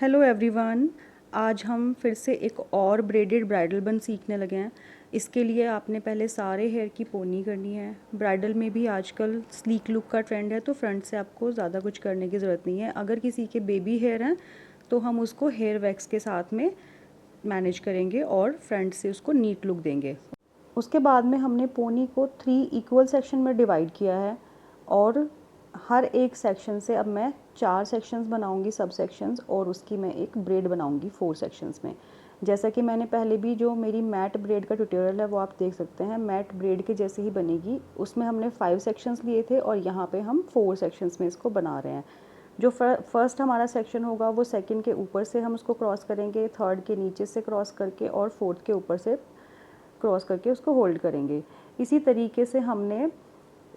Hello everyone, आज हम फिर से एक और ब्रेडेड ब्राइडल बन सीखने लगे हैं। इसके लिए आपने पहले सारे हेयर की पोनी करनी है। ब्राइडल में भी आजकल स्लीक लुक का ट्रेंड है, तो फ्रंट से आपको ज़्यादा कुछ करने की ज़रूरत नहीं है। अगर किसी के बेबी हेयर हैं तो हम उसको हेयर वैक्स के साथ में मैनेज करेंगे और फ्रंट से उसको नीट लुक देंगे। उसके बाद में हमने पोनी को 3 इक्वल सेक्शन में डिवाइड किया है और हर एक सेक्शन से अब मैं 4 सेक्शंस बनाऊंगी, सब सेक्शंस, और उसकी मैं एक ब्रेड बनाऊंगी 4 सेक्शंस में। जैसा कि मैंने पहले भी जो मेरी मैट ब्रेड का ट्यूटोरियल है वो आप देख सकते हैं, मैट ब्रेड के जैसे ही बनेगी। उसमें हमने 5 सेक्शंस लिए थे और यहाँ पे हम 4 सेक्शंस में इसको बना रहे हैं। जो फर्स्ट हमारा सेक्शन होगा वो सेकंड के ऊपर से हम उसको क्रॉस करेंगे, थर्ड के नीचे से क्रॉस करके और फोर्थ के ऊपर से क्रॉस करके उसको होल्ड करेंगे। इसी तरीके से हमने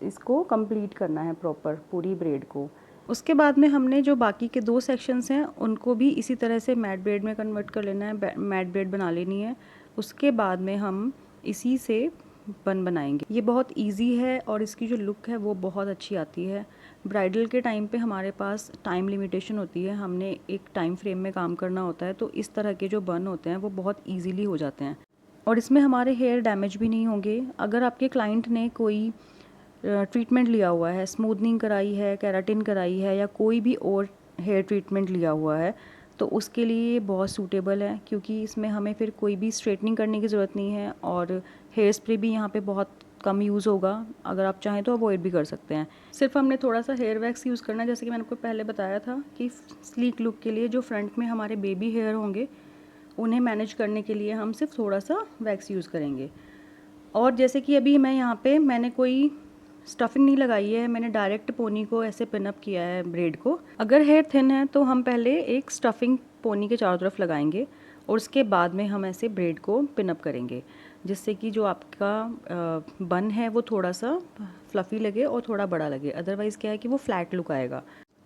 इसको कंप्लीट करना है प्रॉपर पूरी ब्रेड को। उसके बाद में हमने जो बाकी के 2 सेक्शंस हैं उनको भी इसी तरह से मैट ब्रेड में कन्वर्ट कर लेना है, मैट ब्रेड बना लेनी है। उसके बाद में हम इसी से बन बनाएंगे। ये बहुत इजी है और इसकी जो लुक है वो बहुत अच्छी आती है। ब्राइडल के टाइम पे हमारे पास टाइम लिमिटेशन होती है, हमने एक टाइम फ्रेम में काम करना होता है, तो इस तरह के जो बन होते हैं वो बहुत ईजीली हो जाते हैं और इसमें हमारे हेयर डैमेज भी नहीं होंगे। अगर आपके क्लाइंट ने कोई ट्रीटमेंट लिया हुआ है, स्मूथनिंग कराई है, केराटिन कराई है या कोई भी और हेयर ट्रीटमेंट लिया हुआ है, तो उसके लिए ये बहुत सूटेबल है, क्योंकि इसमें हमें फिर कोई भी स्ट्रेटनिंग करने की ज़रूरत नहीं है और हेयर स्प्रे भी यहाँ पे बहुत कम यूज़ होगा। अगर आप चाहें तो अवॉइड भी कर सकते हैं। सिर्फ हमने थोड़ा सा हेयर वैक्स यूज़ करना है, जैसे कि मैंने आपको पहले बताया था कि स्लीक लुक के लिए जो फ्रंट में हमारे बेबी हेयर होंगे उन्हें मैनेज करने के लिए हम सिर्फ थोड़ा सा वैक्स यूज़ करेंगे। और जैसे कि अभी मैं यहाँ पे मैंने कोई स्टफिंग नहीं लगाई है, मैंने डायरेक्ट पोनी को ऐसे पिनअप किया है ब्रेड को। अगर हेयर थिन है तो हम पहले एक स्टफिंग पोनी के चारों तरफ लगाएंगे और उसके बाद में हम ऐसे ब्रेड को पिनअप करेंगे, जिससे कि जो आपका बन है वो थोड़ा सा फ्लफ़ी लगे और थोड़ा बड़ा लगे। अदरवाइज़ क्या है कि वो फ्लैट लुक आएगा।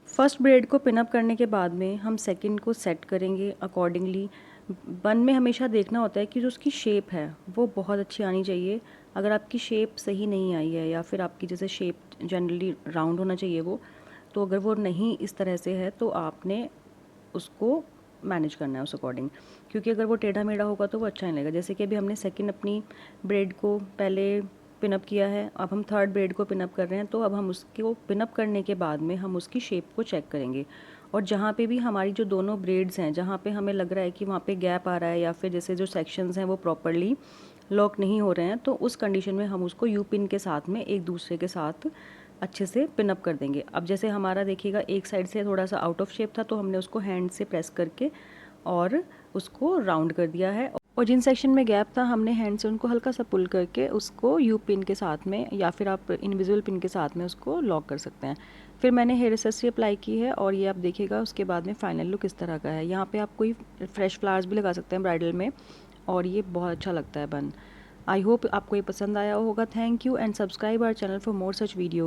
फर्स्ट ब्रेड को पिनअप करने के बाद में हम सेकंड को सेट करेंगे अकॉर्डिंगली। बन में हमेशा देखना होता है कि जो उसकी शेप है वो बहुत अच्छी आनी चाहिए। अगर आपकी शेप सही नहीं आई है या फिर आपकी जैसे शेप जनरली राउंड होना चाहिए वो, तो अगर वो नहीं इस तरह से है तो आपने उसको मैनेज करना है उस अकॉर्डिंग, क्योंकि अगर वो टेढ़ा मेढ़ा होगा तो वो अच्छा नहीं लगेगा। जैसे कि अभी हमने सेकंड अपनी ब्रेड को पहले पिनअप किया है, अब हम थर्ड ब्रेड को पिनअप कर रहे हैं, तो अब हम उसको पिनअप करने के बाद में हम उसकी शेप को चेक करेंगे और जहाँ पे भी हमारी जो दोनों ब्रेड्स हैं, जहाँ पे हमें लग रहा है कि वहाँ पे गैप आ रहा है या फिर जैसे जो सेक्शंस हैं वो प्रॉपरली लॉक नहीं हो रहे हैं, तो उस कंडीशन में हम उसको यू पिन के साथ में एक दूसरे के साथ अच्छे से पिनअप कर देंगे। अब जैसे हमारा देखिएगा एक साइड से थोड़ा सा आउट ऑफ शेप था, तो हमने उसको हैंड से प्रेस करके और उसको राउंड कर दिया है और जिन सेक्शन में गैप था हमने हैंड से उनको हल्का सा पुल करके उसको यू पिन के साथ में या फिर आप इनविजिबल पिन के साथ में उसको लॉक कर सकते हैं। फिर मैंने हेयर एक्सेसरी अप्लाई की है और ये आप देखिएगा उसके बाद में फाइनल लुक इस तरह का है। यहाँ पे आप कोई फ्रेश फ्लावर्स भी लगा सकते हैं ब्राइडल में और ये बहुत अच्छा लगता है बन। आई होप आपको ये पसंद आया होगा। Thank you and subscribe our channel for more such video.